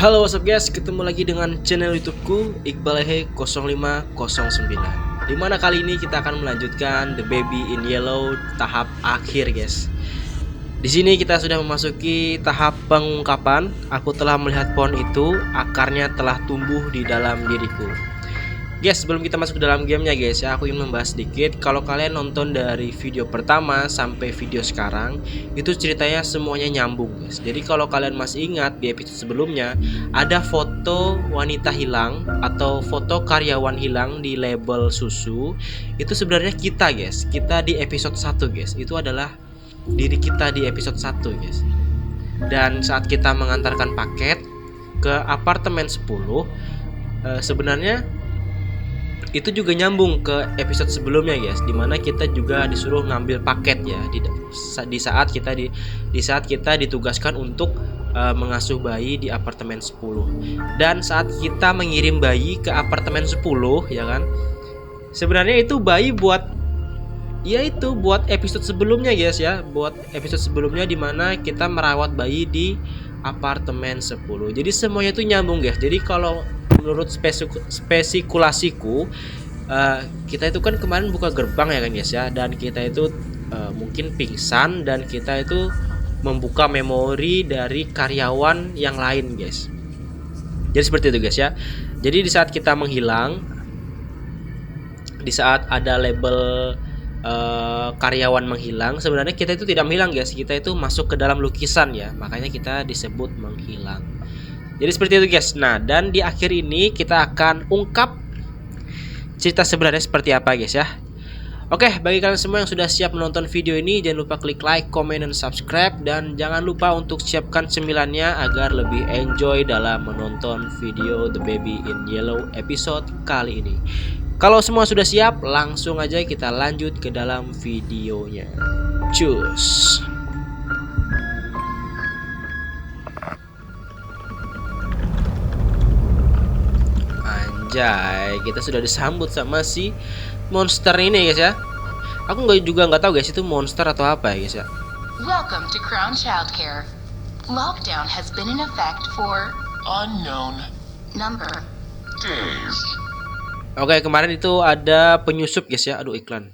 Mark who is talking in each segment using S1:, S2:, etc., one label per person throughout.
S1: Halo what's up guys, ketemu lagi dengan channel YouTubeku Iqbal 0509. Dimana kali ini kita akan melanjutkan The Baby in Yellow tahap akhir guys. Di sini kita sudah memasuki tahap pengungkapan. Aku telah melihat pohon itu, akarnya telah tumbuh di dalam diriku. Guys, sebelum kita masuk ke dalam gamenya guys ya, aku ingin membahas sedikit. Kalau kalian nonton dari video pertama sampai video sekarang, itu ceritanya semuanya nyambung guys. Jadi kalau kalian masih ingat di episode sebelumnya, ada foto wanita hilang atau foto karyawan hilang di label susu. Itu sebenarnya kita guys. Kita di episode 1 guys. Itu adalah diri kita di episode 1 guys. Dan saat kita mengantarkan paket ke apartemen 10, sebenarnya itu juga nyambung ke episode sebelumnya guys, dimana kita juga disuruh ngambil paket ya di saat kita ditugaskan untuk mengasuh bayi di apartemen 10. Dan saat kita mengirim bayi ke apartemen 10 ya kan, sebenarnya itu bayi buat episode sebelumnya guys ya, buat episode sebelumnya dimana kita merawat bayi di apartemen 10. Jadi semuanya itu nyambung guys. Jadi kalau menurut spekulasiku, kita itu kan kemarin buka gerbang ya kan guys ya, dan kita itu mungkin pingsan dan kita itu membuka memori dari karyawan yang lain guys. Jadi seperti itu guys ya. Jadi di saat kita menghilang, di saat ada label karyawan menghilang, sebenarnya kita itu tidak menghilang guys, kita itu masuk ke dalam lukisan ya, makanya kita disebut menghilang. Jadi seperti itu guys. Nah, dan di akhir ini kita akan ungkap cerita sebenarnya seperti apa guys ya. Oke, bagi kalian semua yang sudah siap menonton video ini, jangan lupa klik like, comment, dan subscribe. Dan jangan lupa untuk siapkan cemilannya agar lebih enjoy dalam menonton video The Baby in Yellow episode kali ini. Kalau semua sudah siap, langsung aja kita lanjut ke dalam videonya. Cus. Anjay, kita sudah disambut sama si monster ini guys ya. Aku nggak tahu guys itu monster atau apa ya guys ya.
S2: Welcome to Crown Childcare. Lockdown has been in effect for
S3: unknown
S2: number
S3: days.
S1: Oke, kemarin itu ada penyusup guys ya. Aduh, iklan.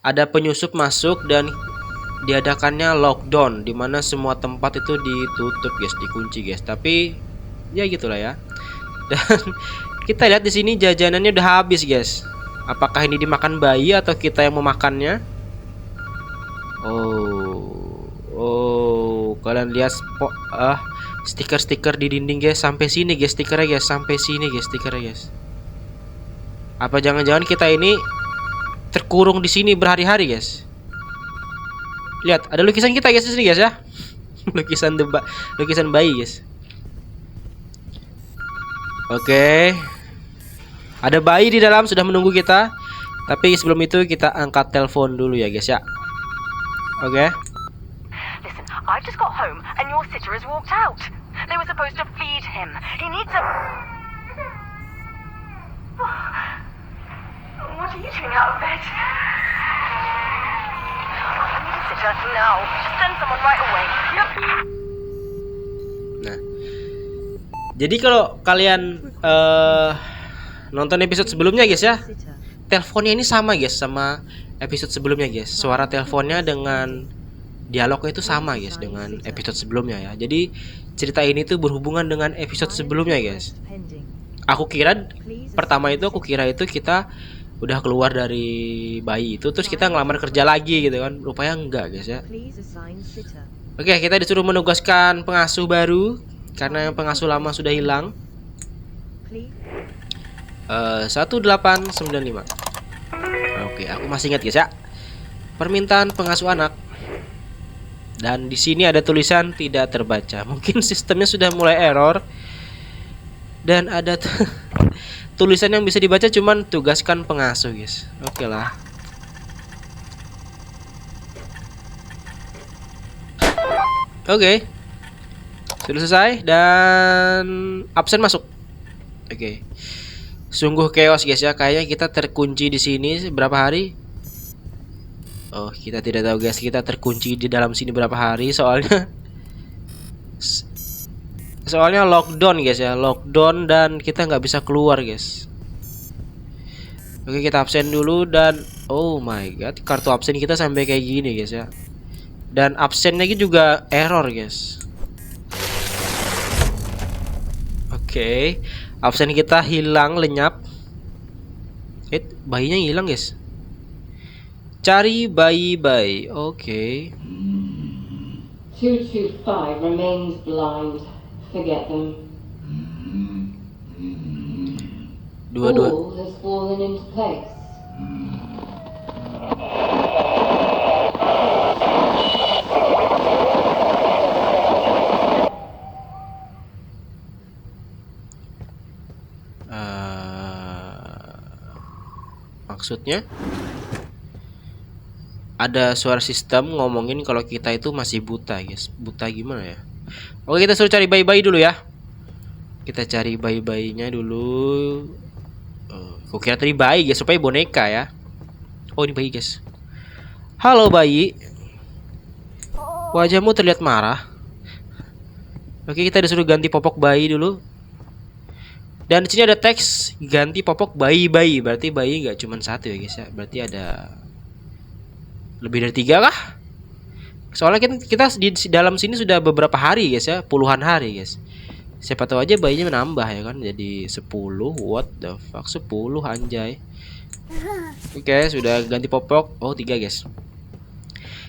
S1: Ada penyusup masuk dan diadakannya lockdown, dimana semua tempat itu ditutup guys, dikunci guys. Tapi ya gitulah ya. Dan kita lihat di sini jajanannya udah habis guys. Apakah ini dimakan bayi atau kita yang memakannya? Oh, kalian lihat stiker-stiker di dinding guys, sampai sini guys stikernya guys, sampai sini guys stikernya guys. Apa jangan-jangan kita ini terkurung di sini berhari-hari guys? Lihat, ada lukisan kita guys di sini guys ya. lukisan bayi guys. Oke. Ada bayi di dalam sudah menunggu kita. Tapi sebelum itu kita angkat telepon dulu ya guys ya. Oke.
S4: Listen, I just got home and your sitter has walked out. They were supposed to feed him. He needs a... What are you doing out of bed? I need a sitter now. Just send someone right away.
S1: Nah, jadi kalau kalian nonton episode sebelumnya guys ya, teleponnya ini sama guys sama episode sebelumnya guys. Suara teleponnya dengan dialognya itu sama guys dengan episode sebelumnya ya. Jadi cerita ini tuh berhubungan dengan episode sebelumnya guys. Aku kira itu kita udah keluar dari bayi itu terus kita ngelamar kerja lagi gitu kan. Rupanya enggak guys ya. Oke, kita disuruh menugaskan pengasuh baru karena yang pengasuh lama sudah hilang. 1895. Oke, aku masih ingat guys ya. Permintaan pengasuh anak. Dan di sini ada tulisan tidak terbaca. Mungkin sistemnya sudah mulai error. Dan ada tulisan yang bisa dibaca cuman tugaskan pengasuh guys. Oke lah. Oke. Sudah selesai dan absen masuk. Oke. Sungguh chaos guys ya. Kayaknya kita terkunci di sini berapa hari? Oh, kita tidak tahu guys. Kita terkunci di dalam sini berapa hari soalnya Soalnya lockdown guys ya, lockdown dan kita nggak bisa keluar guys. Oke, kita absen dulu dan oh my god, kartu absen kita sampai kayak gini guys ya. Dan absennya juga error guys. Oke, absen kita hilang lenyap. Bayinya hilang guys. Cari bayi. Oke.
S5: 225 remains blind. Forget them.
S1: Dua.
S5: All has fallen into place.
S1: Maksudnya ada suara sistem ngomongin kalau kita itu masih buta guys. Buta gimana ya? Oke, kita suruh cari bayi-bayi dulu ya. Kita cari bayi-bayinya dulu. Kok kira tadi bayi guys, supaya boneka ya. Oh, ini bayi guys. Halo bayi. Wajahmu terlihat marah. Oke, kita disuruh ganti popok bayi dulu. Dan di sini ada teks ganti popok bayi-bayi. Berarti bayi nggak cuma satu ya guys ya. Berarti ada lebih dari 3 kah? Soalnya kita di dalam sini sudah beberapa hari guys ya, puluhan hari guys. Siapa tahu aja bayinya menambah ya kan, jadi 10. What the fuck, 10 anjay. Oke, sudah ganti popok. Oh, 3 guys.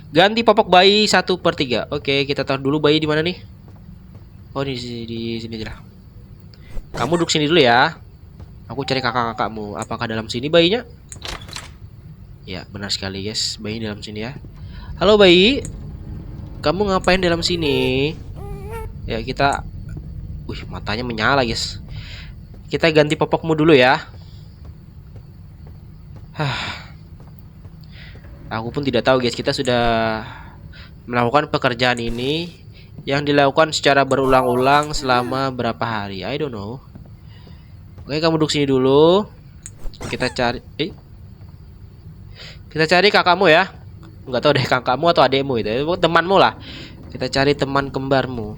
S1: Ganti popok bayi 1/3. Oke, kita taruh dulu bayi di mana nih? Oh, di sini aja lah. Kamu duduk sini dulu ya. Aku cari kakak-kakakmu. Apakah dalam sini bayinya? Ya, benar sekali guys. Bayi dalam sini ya. Halo bayi. Kamu ngapain dalam sini? Ya, kita matanya menyala guys. Kita ganti popokmu dulu ya. Aku pun tidak tahu guys. Kita sudah melakukan pekerjaan ini yang dilakukan secara berulang-ulang selama berapa hari? I don't know. Oke, kamu duduk sini dulu. Kita cari Kita cari kakakmu ya. Enggak tahu deh kakakmu atau adekmu itu. Temanmu lah. Kita cari teman kembarmu.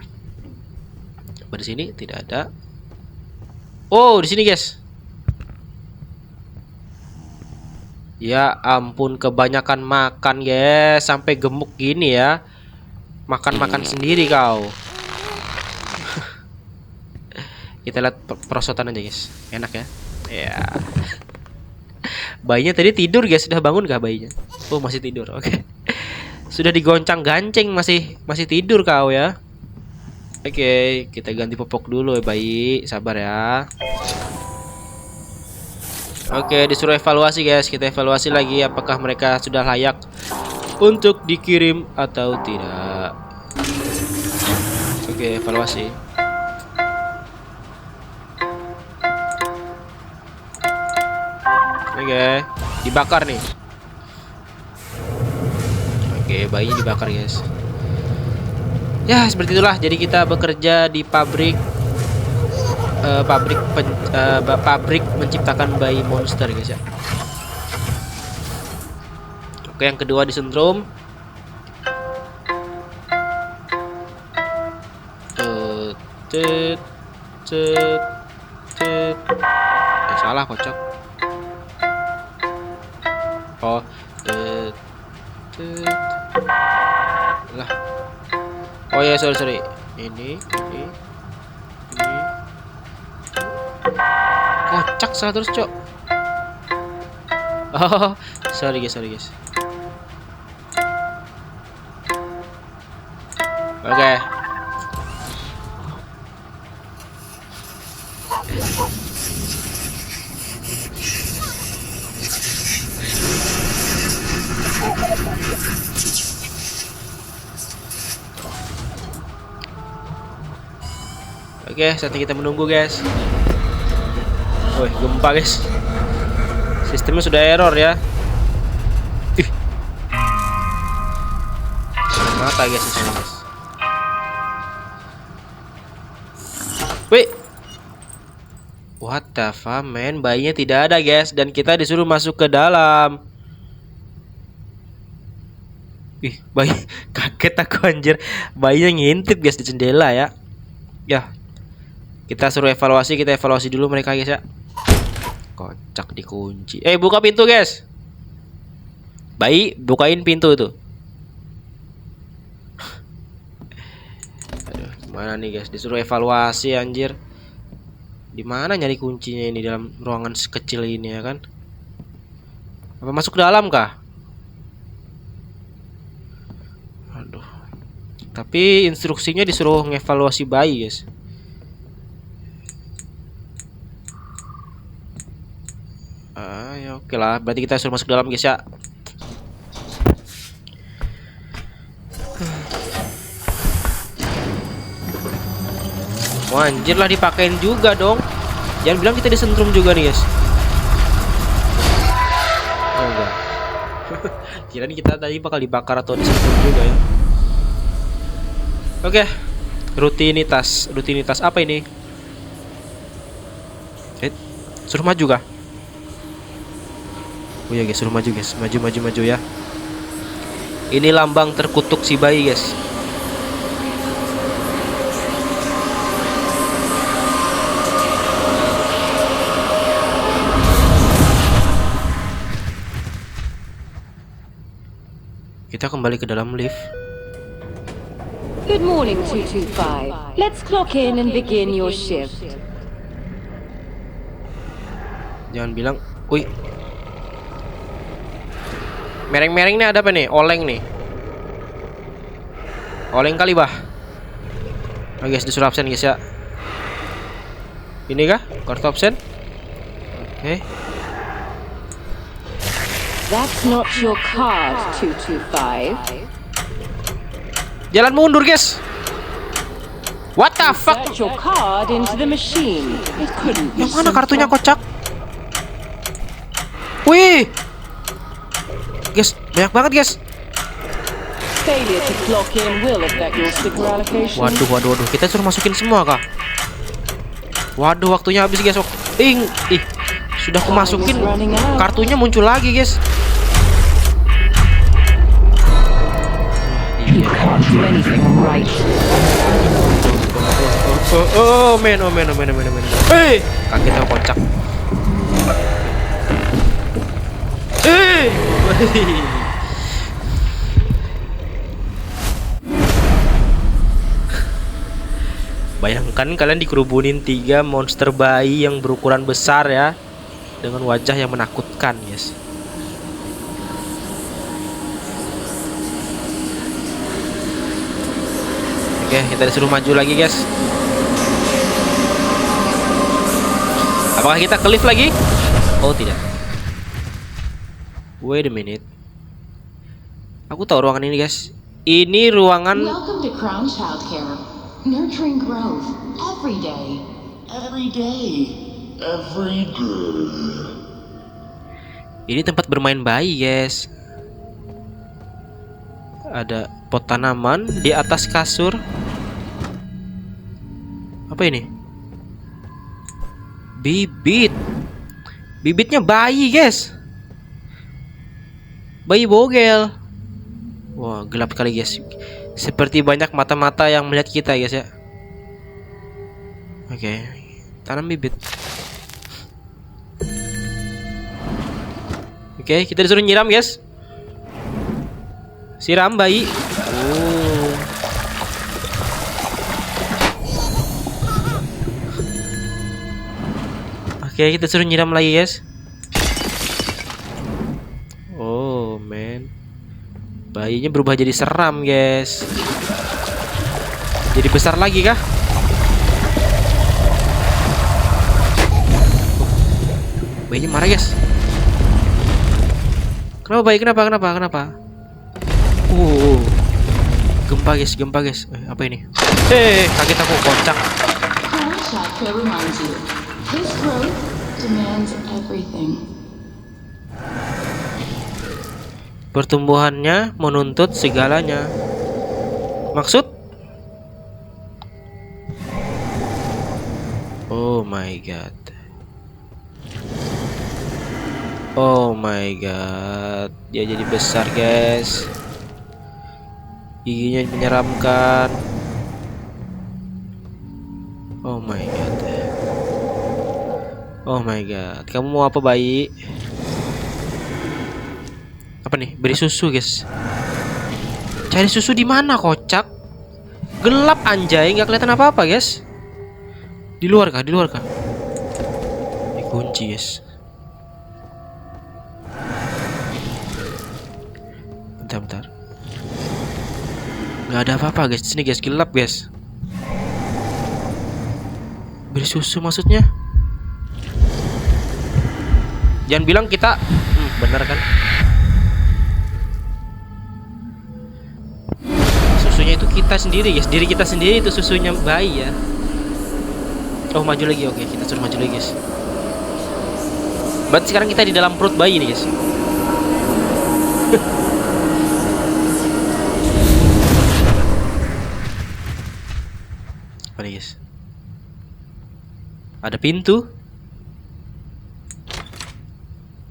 S1: Di sini tidak ada. Oh, di sini guys. Ya ampun, kebanyakan makan guys, sampai gemuk gini ya. Makan sendiri kau. Kita lihat perosotan aja guys. Enak ya. Ya. Bayinya tadi tidur guys. Sudah bangun gak bayinya? Oh, masih tidur. Oke. Sudah digoncang-gancing, masih tidur kau ya. Oke, kita ganti popok dulu ya bayi. Sabar ya. Oke, disuruh evaluasi guys. Kita evaluasi lagi apakah mereka sudah layak untuk dikirim atau tidak. Oke, evaluasi. Oke, dibakar nih. Oke, bayinya dibakar guys. Ya, seperti itulah. Jadi kita bekerja di pabrik pabrik menciptakan bayi monster guys ya. Oke, yang kedua disentrum. Salah kocok. Oh, lah. Oh ya, sorry. Ini. Kocak salah terus, Cok. Oh, sorry guys. Oke. Oke, saatnya kita menunggu guys. Woi, gempa guys. Sistemnya sudah error ya. Mata guys di sini guys. Wih. What the fuck man, bayinya tidak ada guys dan kita disuruh masuk ke dalam. Bayi kaget aku anjir. Bayinya ngintip guys di jendela ya. Ya, Kita suruh evaluasi, kita evaluasi dulu mereka guys ya. Kocak dikunci. Buka pintu guys. Bayi, bukain pintu itu. Aduh, mana nih guys? Disuruh evaluasi anjir. Di mana nyari kuncinya ini dalam ruangan sekecil ini ya kan? Apa masuk ke dalam kah? Aduh. Tapi instruksinya disuruh ngevaluasi bayi guys. Ya oke lah, berarti kita suruh masuk dalam guys ya. Wah, anjir lah dipakein juga dong. Jangan bilang kita disentrum juga nih guys. Oh enggak. Kirain kita tadi bakal dibakar atau disentrum juga ya. Oke. Rutinitas apa ini? Suruh maju kah? Oh ya guys, suruh maju guys. Maju ya. Ini lambang terkutuk si bayi guys. Kita kembali ke dalam lift.
S5: Good morning, 225. Let's clock in and begin your shift.
S1: Jangan bilang, wih. Mereng-mereng nih ada apa nih? Oleng nih. Oleng kali bah. Oh guys, disuruh absen guys ya. Ini kah? Kartu absen? Oke.
S5: That's not your card, 225.
S1: Jalan mundur guys. What the fuck?
S5: Insert your card into the machine. It couldn't be
S1: Yang mana
S5: simpler.
S1: kartunya kocak? Wih. Guys, banyak banget guys.
S5: Failure to clock in will affect your sticker allocation.
S1: Waduh. Kita suruh masukin semua kah? Waduh, waktunya habis guys. Ih, sudah aku masukin, kartunya muncul lagi guys.
S5: You can't do anything right.
S1: Oh men. Kaget aku kocak. Bayangkan kalian dikerubunin 3 monster bayi yang berukuran besar ya, dengan wajah yang menakutkan guys. Oke, kita disuruh maju lagi guys. Apakah kita ke lift lagi? Oh tidak. Wait a minute. Aku tahu ruangan ini guys. Ini ruangan.
S2: Welcome to Crown Childcare. Nurturing growth every day.
S3: Every day. Every day.
S1: Ini tempat bermain bayi guys. Ada pot tanaman di atas kasur. Apa ini? Bibitnya bayi guys. Bayi bogel. Wah, gelap kali guys. Seperti banyak mata-mata yang melihat kita guys ya. Oke, tanam bibit. Oke, kita disuruh nyiram guys. Siram bayi. Oh. Oke, kita suruh nyiram lagi guys. Oh man, bayinya berubah jadi seram guys. Jadi besar lagi kah? Bayinya marah guys. Kenapa bayi? Kenapa? Gempa guys. Apa ini? Kaget aku, kocak.
S2: Crown Childcare reminds you, his growth demands everything.
S1: Pertumbuhannya menuntut segalanya. Maksud? Oh my god. Oh my god. Dia jadi besar guys. Giginya menyeramkan. Oh my god. Oh my god, kamu mau apa bayi? Apa nih? Beri susu guys. Cari susu di mana kocak? Gelap anjay, nggak kelihatan apa-apa guys. Di luar kah? Di luar kah? Dikunci guys. Bentar. Nggak ada apa-apa guys. Sini guys, gelap guys. Beri susu maksudnya? Jangan bilang kita bener kan? Susunya itu kita sendiri guys. Diri kita sendiri itu susunya bayi ya. Oh maju lagi, oke kita suruh maju lagi guys. Berarti sekarang kita di dalam perut bayi nih guys. Apa nih guys? Ada pintu.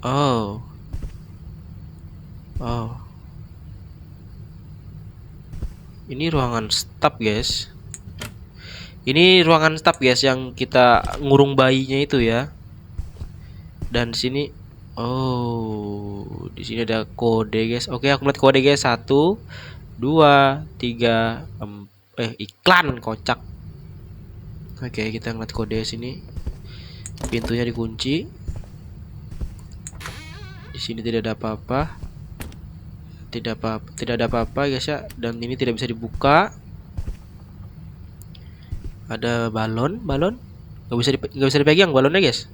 S1: Oh. Ini ruangan staf guys. Ini ruangan staf guys yang kita ngurung bayinya itu ya. Dan sini, di sini ada kode guys. Oke, aku lihat kode guys. 1, 2, 3, iklan kocak. Oke, kita ngeliat kode sini. Pintunya dikunci. Di sini tidak ada apa-apa. Tidak ada apa-apa guys ya. Dan ini tidak bisa dibuka. Ada balon. Nggak bisa dipegang balonnya guys.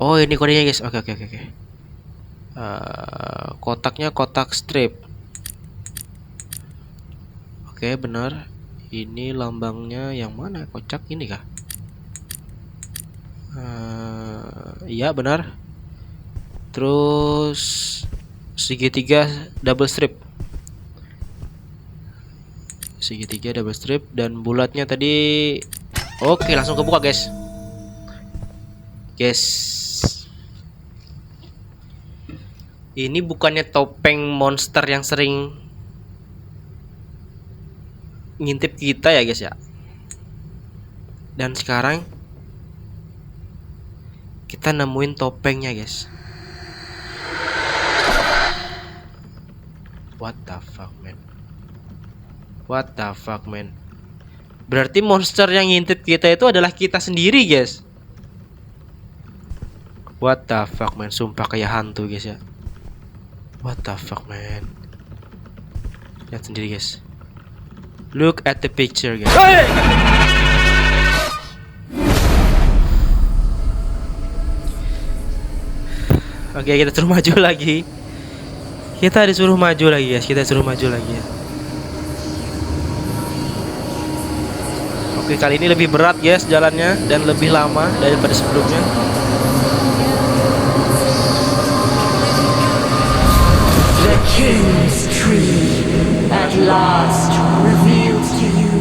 S1: Oh ini kodenya guys. Oke. Kotaknya kotak strip. Oke benar. Ini lambangnya yang mana? Kocak ini kah? Iya benar. Terus segitiga double strip. Segitiga double strip dan bulatnya tadi. Oke langsung kebuka guys. Ini bukannya topeng monster yang sering ngintip kita ya guys ya. Dan sekarang kita nemuin topengnya guys. What the fuck man. Berarti monster yang ngintip kita itu adalah kita sendiri guys. What the fuck man. Sumpah kayak hantu guys ya. What the fuck man. Lihat sendiri guys. Look at the picture guys. Hey! Oke kita suruh maju lagi. Kita disuruh maju lagi guys. Oke kali ini lebih berat guys jalannya. Dan lebih lama daripada sebelumnya.
S6: The King's Tree at last revealed to you.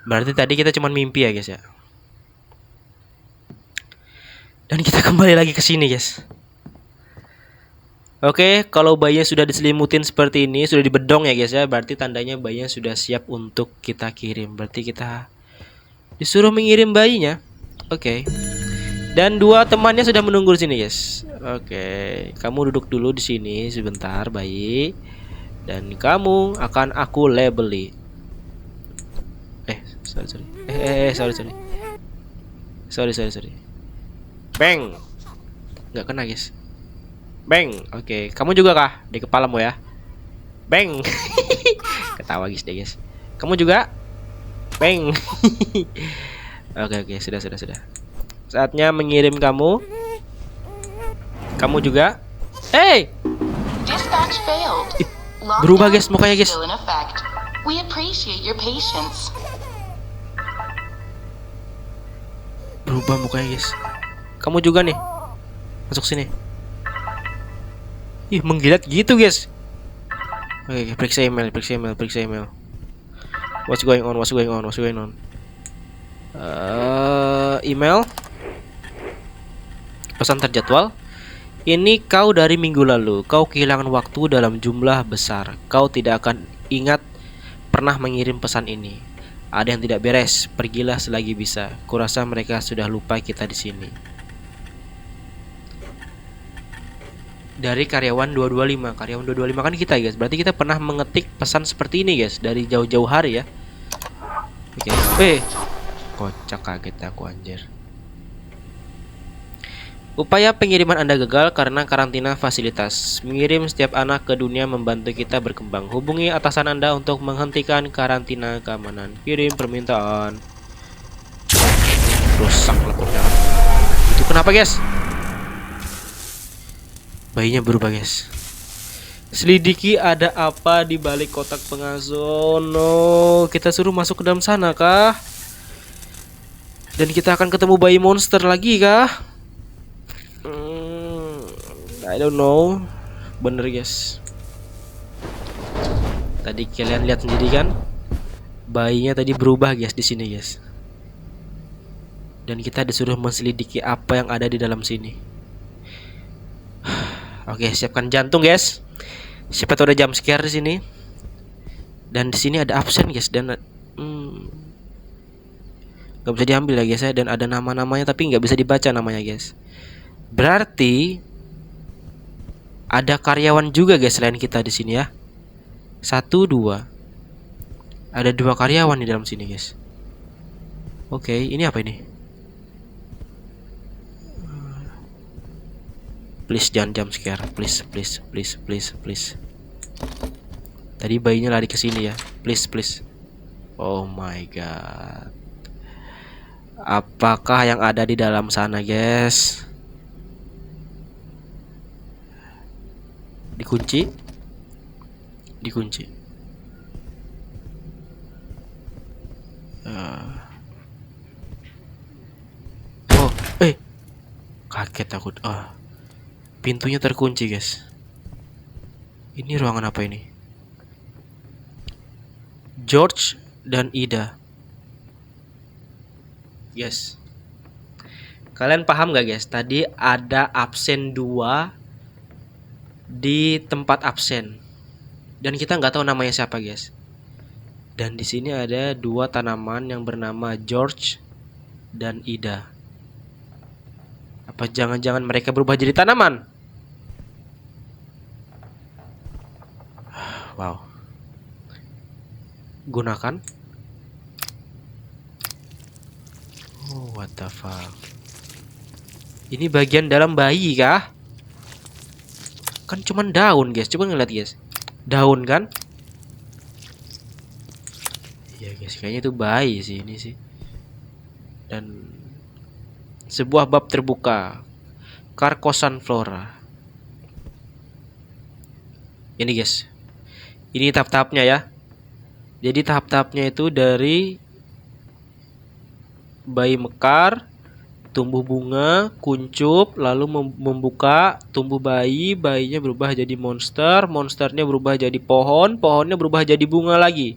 S1: Berarti tadi kita cuma mimpi ya guys ya. Dan kita kembali lagi ke sini guys. Oke, kalau bayinya sudah diselimutin seperti ini, sudah dibedong ya guys ya, berarti tandanya bayinya sudah siap untuk kita kirim. Berarti kita disuruh mengirim bayinya. Oke. Dan dua temannya sudah menunggu di sini guys. Oke, kamu duduk dulu di sini sebentar bayi. Dan kamu akan aku labeli. Sorry. Bang. Nggak kena guys. Bang. Oke, kamu juga kah di kepalamu ya? Bang. Ketawa guys deh guys. Kamu juga? Bang. Oke, sudah. Saatnya mengirim kamu. Kamu juga? Hey!
S2: Dispatch failed.
S1: Berubah guys mukanya guys.
S2: Still in effect. We appreciate your patience.
S1: Berubah mukanya guys. Kamu juga nih. Masuk sini. Ih, menggilat gitu guys. Oke, periksa email. What's going on? Email. Pesan terjadwal. Ini kau dari minggu lalu. Kau kehilangan waktu dalam jumlah besar. Kau tidak akan ingat pernah mengirim pesan ini. Ada yang tidak beres. Pergilah selagi bisa. Kurasa mereka sudah lupa kita di sini. Dari karyawan 225. Karyawan 225 kan kita, guys. Berarti kita pernah mengetik pesan seperti ini, guys, dari jauh-jauh hari ya. Oke. Kocak, kaget aku anjir. Upaya pengiriman Anda gagal karena karantina fasilitas. Mengirim setiap anak ke dunia membantu kita berkembang. Hubungi atasan Anda untuk menghentikan karantina keamanan. Kirim permintaan. Rusak lapornya. Itu kenapa, guys? Bayinya berubah, guys. Selidiki ada apa di balik kotak pengasuh. No, kita suruh masuk ke dalam sana kah? Dan kita akan ketemu bayi monster lagi kah? I don't know. Bener, guys. Tadi kalian lihat sendiri kan? Bayinya tadi berubah, guys, di sini, guys. Dan kita disuruh menselidiki apa yang ada di dalam sini. Oke, siapkan jantung, guys. Siapa tahu ada jump scare di sini. Dan di sini ada absen, guys, dan nggak bisa diambil ya, guys ya. Dan ada nama-namanya tapi nggak bisa dibaca namanya, guys. Berarti ada karyawan juga, guys, selain kita di sini ya. 1, 2. Ada 2 karyawan di dalam sini, guys. Oke, ini apa ini? Please jangan jump scare, please. Tadi bayinya lari ke sini ya, please. Oh my god. Apakah yang ada di dalam sana, guys? Dikunci. Kaget aku. Pintunya terkunci, guys. Ini ruangan apa ini? George dan Ida. Yes. Kalian paham gak, guys? Tadi ada absen 2 di tempat absen. Dan kita nggak tahu namanya siapa, guys. Dan di sini ada 2 tanaman yang bernama George dan Ida. Apa jangan-jangan mereka berubah jadi tanaman? Wow. Gunakan. Oh, what the fuck. Ini bagian dalam bayi kah? Kan cuman daun, guys. Coba ngeliat, guys. Daun kan? Ya, guys, kayaknya itu bayi sih ini sih. Dan sebuah bab terbuka. Carcosan flora. Ini, guys. Ini tahap-tahapnya ya. Jadi tahap-tahapnya itu dari bayi mekar, tumbuh bunga, kuncup, lalu membuka, tumbuh bayi, bayinya berubah jadi monster, monsternya berubah jadi pohon, pohonnya berubah jadi bunga lagi.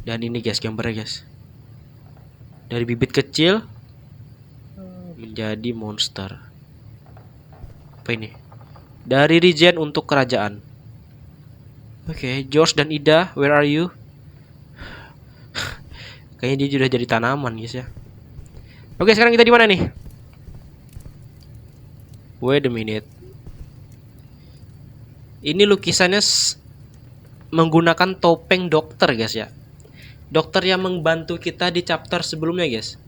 S1: Dan ini, guys, gambarnya, guys. Dari bibit kecil menjadi monster. Apa ini? Dari regen untuk kerajaan. Oke, George dan Ida, where are you? Kayaknya dia sudah jadi tanaman, guys ya. Oke, sekarang kita di mana nih? Wait a minute. Ini lukisannya menggunakan topeng dokter, guys ya. Dokter yang membantu kita di chapter sebelumnya, guys.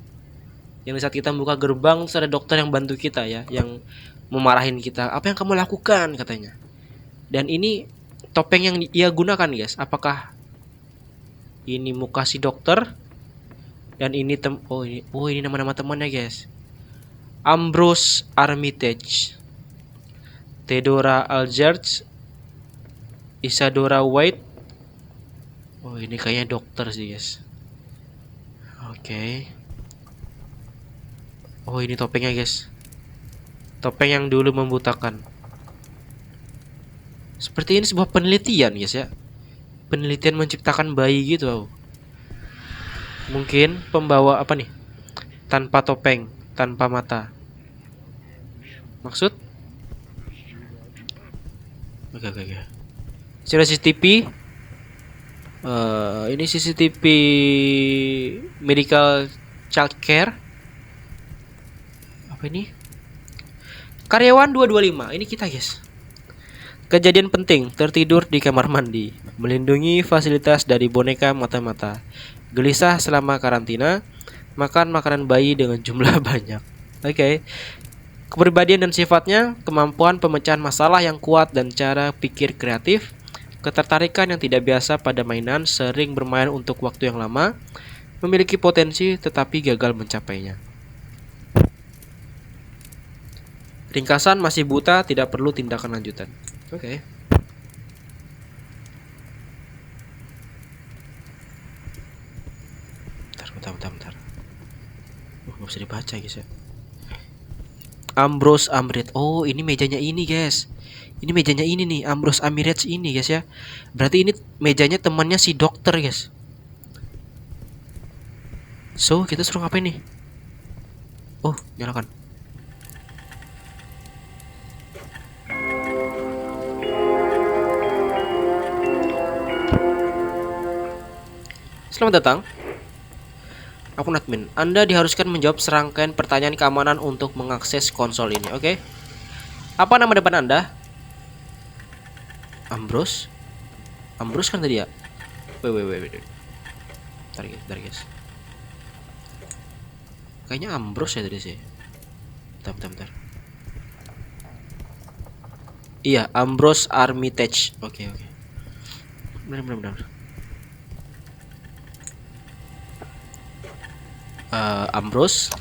S1: Yang saat kita membuka gerbang, terus ada dokter yang bantu kita ya, yang memarahin kita. Apa yang kamu lakukan, katanya. Dan ini topeng yang ia gunakan, guys. Apakah ini muka si dokter? Dan ini ini nama-nama temannya, guys. Ambrose Armitage, Theodora Algerts, Isadora White. Oh, ini kayaknya dokter sih, guys. Oke. Oh, ini topengnya, guys. Topeng yang dulu membutakan. Seperti ini sebuah penelitian, guys ya. Penelitian menciptakan bayi gitu. Mungkin pembawa apa nih? Tanpa topeng. tanpa mata. Maksud? Oke. Sudah CCTV. Ini CCTV medical child care. Apa ini? Karyawan 225. Ini kita, guys. Kejadian penting, tertidur di kamar mandi, melindungi fasilitas dari boneka mata-mata, gelisah selama karantina, makan makanan bayi dengan jumlah banyak. Oke. Kepribadian dan sifatnya, kemampuan pemecahan masalah yang kuat dan cara pikir kreatif, ketertarikan yang tidak biasa pada mainan, sering bermain untuk waktu yang lama, memiliki potensi tetapi gagal mencapainya. Ringkasan, masih buta, tidak perlu tindakan lanjutan. Oke. Bentar. Nggak bisa dibaca, guys ya. Ambrose Amrit. Oh, ini mejanya ini, guys. Ini mejanya ini nih, Ambrose Amrit ini, guys ya. Berarti ini mejanya temannya si dokter, guys. So, kita suruh ngapain nih? Oh, nyalakan. Selamat datang. Akun admin. Anda diharuskan menjawab serangkaian pertanyaan keamanan untuk mengakses konsol ini, oke? Apa nama depan Anda? Ambrose? Ambrose kan tadi ya? Wait. Bentar, guys. Kayaknya Ambrose ya tadi sih. Bentar. Iya, Ambrose Armitage. Oke. Benar. Ambrose,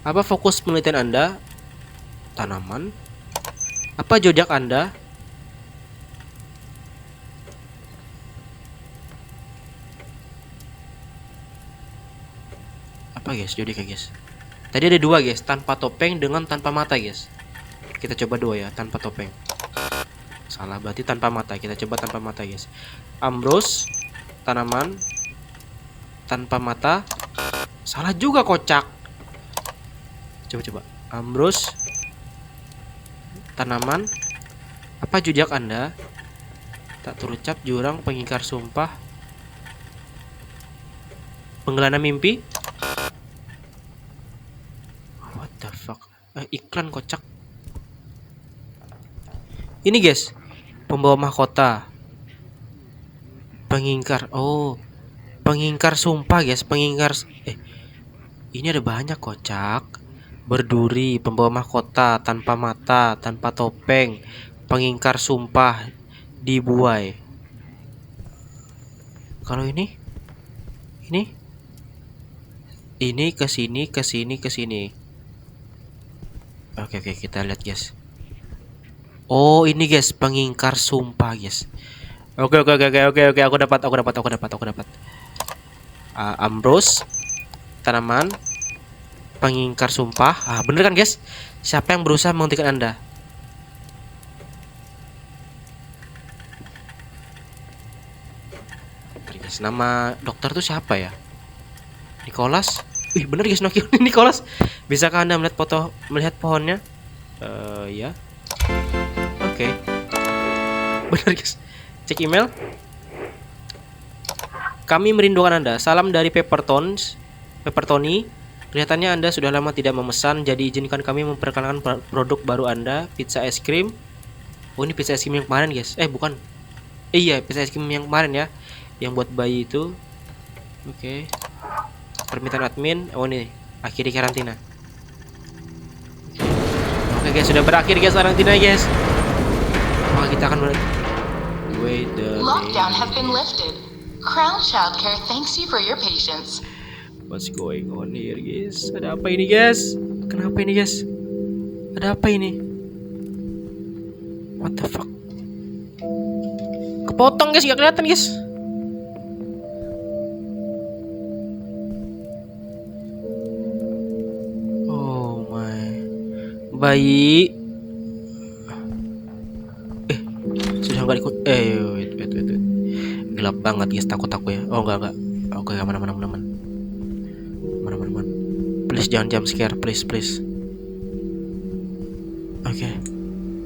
S1: apa fokus penelitian Anda? Tanaman. Apa zodiak Anda? Apa, guys, zodiak, guys? Tadi ada dua, guys, tanpa topeng dengan tanpa mata, guys. Kita coba dua ya, tanpa topeng. Salah, berarti tanpa mata. Kita coba tanpa mata, guys. Ambrose, tanaman, tanpa mata. Salah juga, kocak. Coba. Ambrose, tanaman. Apa zodiak Anda? Tak terucap, jurang, pengingkar sumpah, penggelana mimpi. What the fuck? Iklan, kocak. Ini, guys, pembawa mahkota, pengingkar. Oh, pengingkar sumpah, guys. Ini ada banyak, kocak. Berduri, pembawa mahkota, tanpa mata, tanpa topeng, pengingkar sumpah, dibuai. Kalau ini ke sini. Oke, kita lihat, guys. Oh, ini, guys, pengingkar sumpah, guys. Oke. Aku dapat. Ambrose, tanaman, pengingkar sumpah. Bener kan, guys? Siapa yang berusaha menghentikan Anda? Guys, nama dokter tuh siapa ya? Nicholas. Wih, bener, guys, Nicholas. Bisakah Anda melihat pohonnya? Ya. Oke. Bener, guys. Cek email. Kami merindukan Anda. Salam dari Pepper Tony. Kelihatannya Anda sudah lama tidak memesan, jadi izinkan kami memperkenalkan produk baru Anda, pizza es krim. Oh, ini pizza es krim yang kemarin, guys. Bukan. Iya, pizza es krim yang kemarin ya, yang buat bayi itu. Oke. Permintaan admin. Oh, ini akhiri karantina. Oke, guys, sudah berakhir, guys, karantina, guys. Kita akan wait the
S2: Lockdown has been lifted. Crown Childcare thanks you for your patience.
S1: What's going on here, guys? Ada apa ini, guys? Kenapa ini, guys? Ada apa ini? What the fuck? Kepotong, guys, gak kelihatan, guys. Oh my. Bayi. Sudah nggak ikut. Wait. Gelap banget, guys. Takut aku ya. Oh, enggak. Oke, mana. Please jangan jump scare, please. Oke.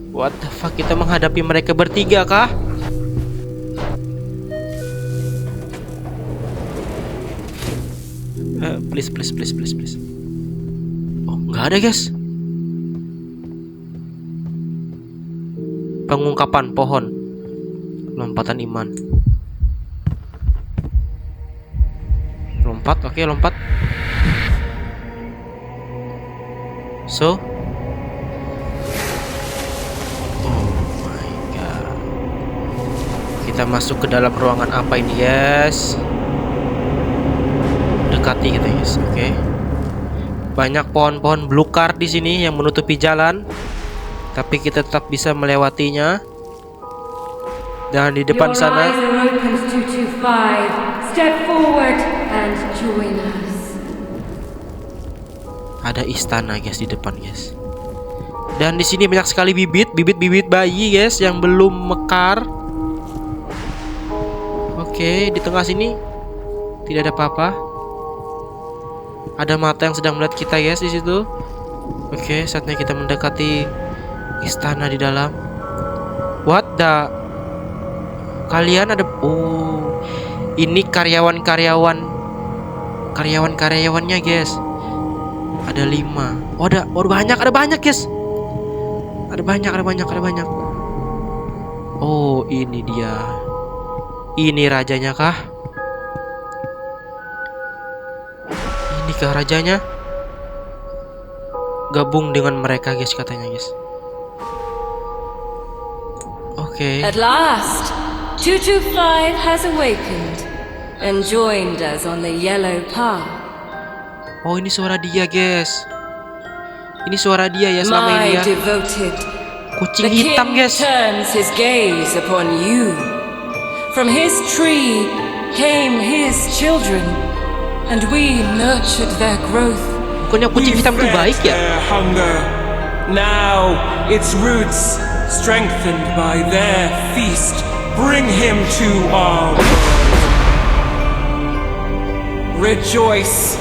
S1: What the fuck, kita menghadapi mereka bertiga kah? Please. Oh, nggak ada guys. Pengungkapan pohon. Lompatan iman. Lompat, oke, lompat. So, oh my god. Kita masuk ke dalam ruangan apa ini, guys? Dekati kita, guys. Oke. Banyak pohon-pohon belukar di sini yang menutupi jalan, tapi kita tetap bisa melewatinya. Dan di depan
S6: Your
S1: sana
S6: eyes are open, 225. Step forward and join us.
S1: ada istana, guys, di depan, guys. Dan di sini banyak sekali bibit bayi, guys, yang belum mekar. Oke, di tengah sini tidak ada apa-apa. Ada mata yang sedang melihat kita, guys, di situ. Oke, saatnya kita mendekati istana di dalam. What the? Kalian ada? Oh, ini karyawannya, guys. Ada 5. Oh, ada banyak, guys. Ada banyak. Oh, ini dia. Ini rajanya kah? Inikah rajanya? Gabung dengan mereka, guys, katanya, guys. Oke.
S6: At last, 225 has awakened and joined us on the yellow path.
S1: Oh, ini suara dia, guys. Ini suara dia ya selama ini
S6: My
S1: ya.
S6: devoted,
S1: Kucing
S6: the
S1: hitam,
S6: king
S1: guys.
S6: turns his gaze upon you. From his tree came his children, and we nurtured their growth.
S1: Bukannya kucing hitam itu baik ya?
S7: Their hunger. Now its roots, strengthened by their feast, bring him to our world. Rejoice,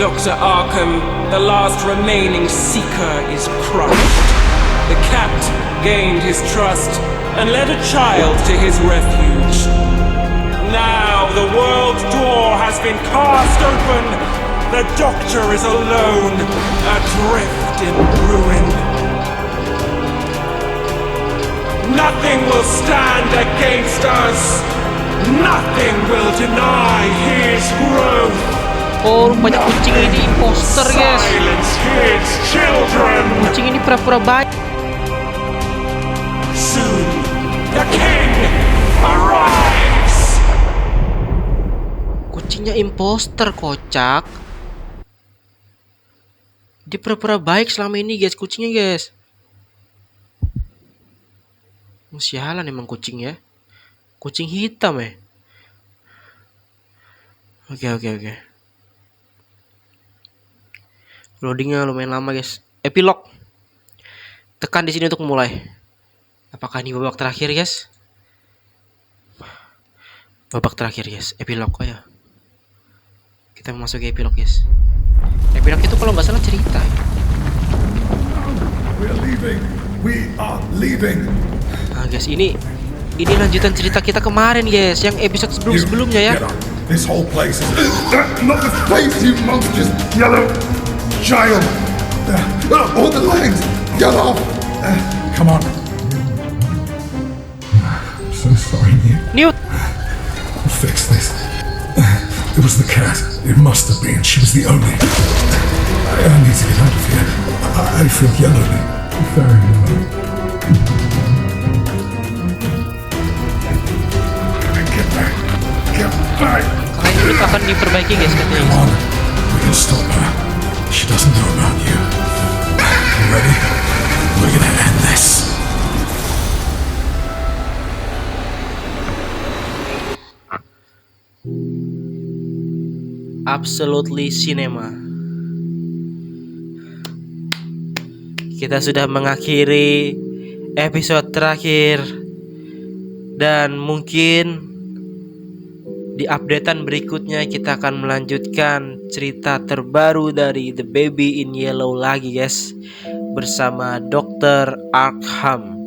S7: Dr. Arkham. The last remaining seeker is crushed. The cat gained his trust and led a child to his refuge. Now the world door has been cast open. The Doctor is alone, adrift in ruin. Nothing will stand against us. Nothing will deny his growth.
S1: Oh, rupanya kucing ini imposter, guys.
S3: Silence his children!
S1: Kucing ini pura-pura baik.
S3: Soon, the king arrives!
S1: Kucingnya imposter, kocak. Dia pura-pura baik selama ini, guys, kucingnya, guys. Sialan emang kucing ya. Kucing hitam ya. Oke. Loadingnya lumayan lama, guys. Epilog. Tekan di sini untuk mulai. Apakah ini babak terakhir, guys? Babak terakhir, guys. Epilog, oh ya. Kita memasuki epilog, guys. Epilog itu kalau nggak salah cerita.
S3: We are leaving!
S1: Nah, guys, ini lanjutan cerita kita kemarin, guys, yang episode sebelumnya ya.
S3: Get up. This whole place is... not the face, you monstrous yellow child! All the legs! Get off! Come on. I'm so sorry, Newt.
S1: Newt.
S3: I'll fix this. It was the cat. It must have been. She was the only... I need to get out of here. I feel yellow. Very yellow. Get back. Get back.
S1: Kalian Newt akan diperbaiki, guys, katanya.
S3: Come on. We can stop her. She doesn't know about you. You ready? We're gonna end this.
S1: Absolutely Cinema. Kita sudah mengakhiri episode terakhir. Dan mungkin Di updatean berikutnya kita akan melanjutkan cerita terbaru dari The Baby in Yellow lagi guys, bersama Dr. Arkham.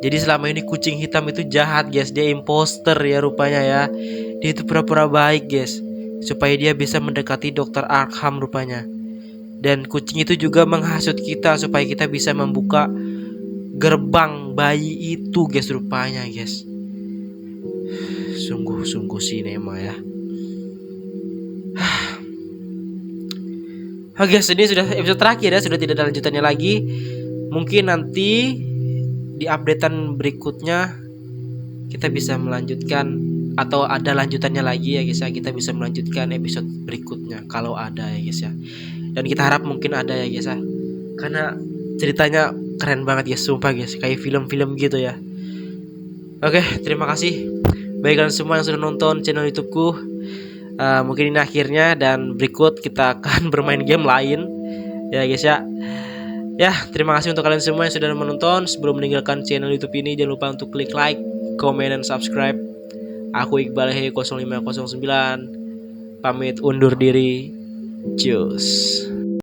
S1: Jadi selama ini kucing hitam itu jahat guys, dia imposter ya rupanya ya. Dia itu pura-pura baik guys, supaya dia bisa mendekati Dr. Arkham rupanya. Dan kucing itu juga menghasut kita supaya kita bisa membuka gerbang bayi itu guys rupanya guys. Sungguh-sungguh sinema ya. Oke guys, ini sudah episode terakhir ya, sudah tidak ada lanjutannya lagi. Mungkin nanti di updatean berikutnya kita bisa melanjutkan, atau ada lanjutannya lagi ya guys ya. Kita bisa melanjutkan episode berikutnya kalau ada ya guys ya. Dan kita harap mungkin ada ya guys ya, karena ceritanya keren banget guys, sumpah guys, kayak film-film gitu ya. Oke, terima kasih bagi kalian semua yang sudah nonton channel YouTubeku. Mungkin ini akhirnya, dan berikut kita akan bermain game lain ya guys ya. Ya, terima kasih untuk kalian semua yang sudah menonton. Sebelum meninggalkan channel YouTube ini, jangan lupa untuk klik like, comment, dan subscribe. Aku Iqbal He 0509 pamit undur diri. Cheers.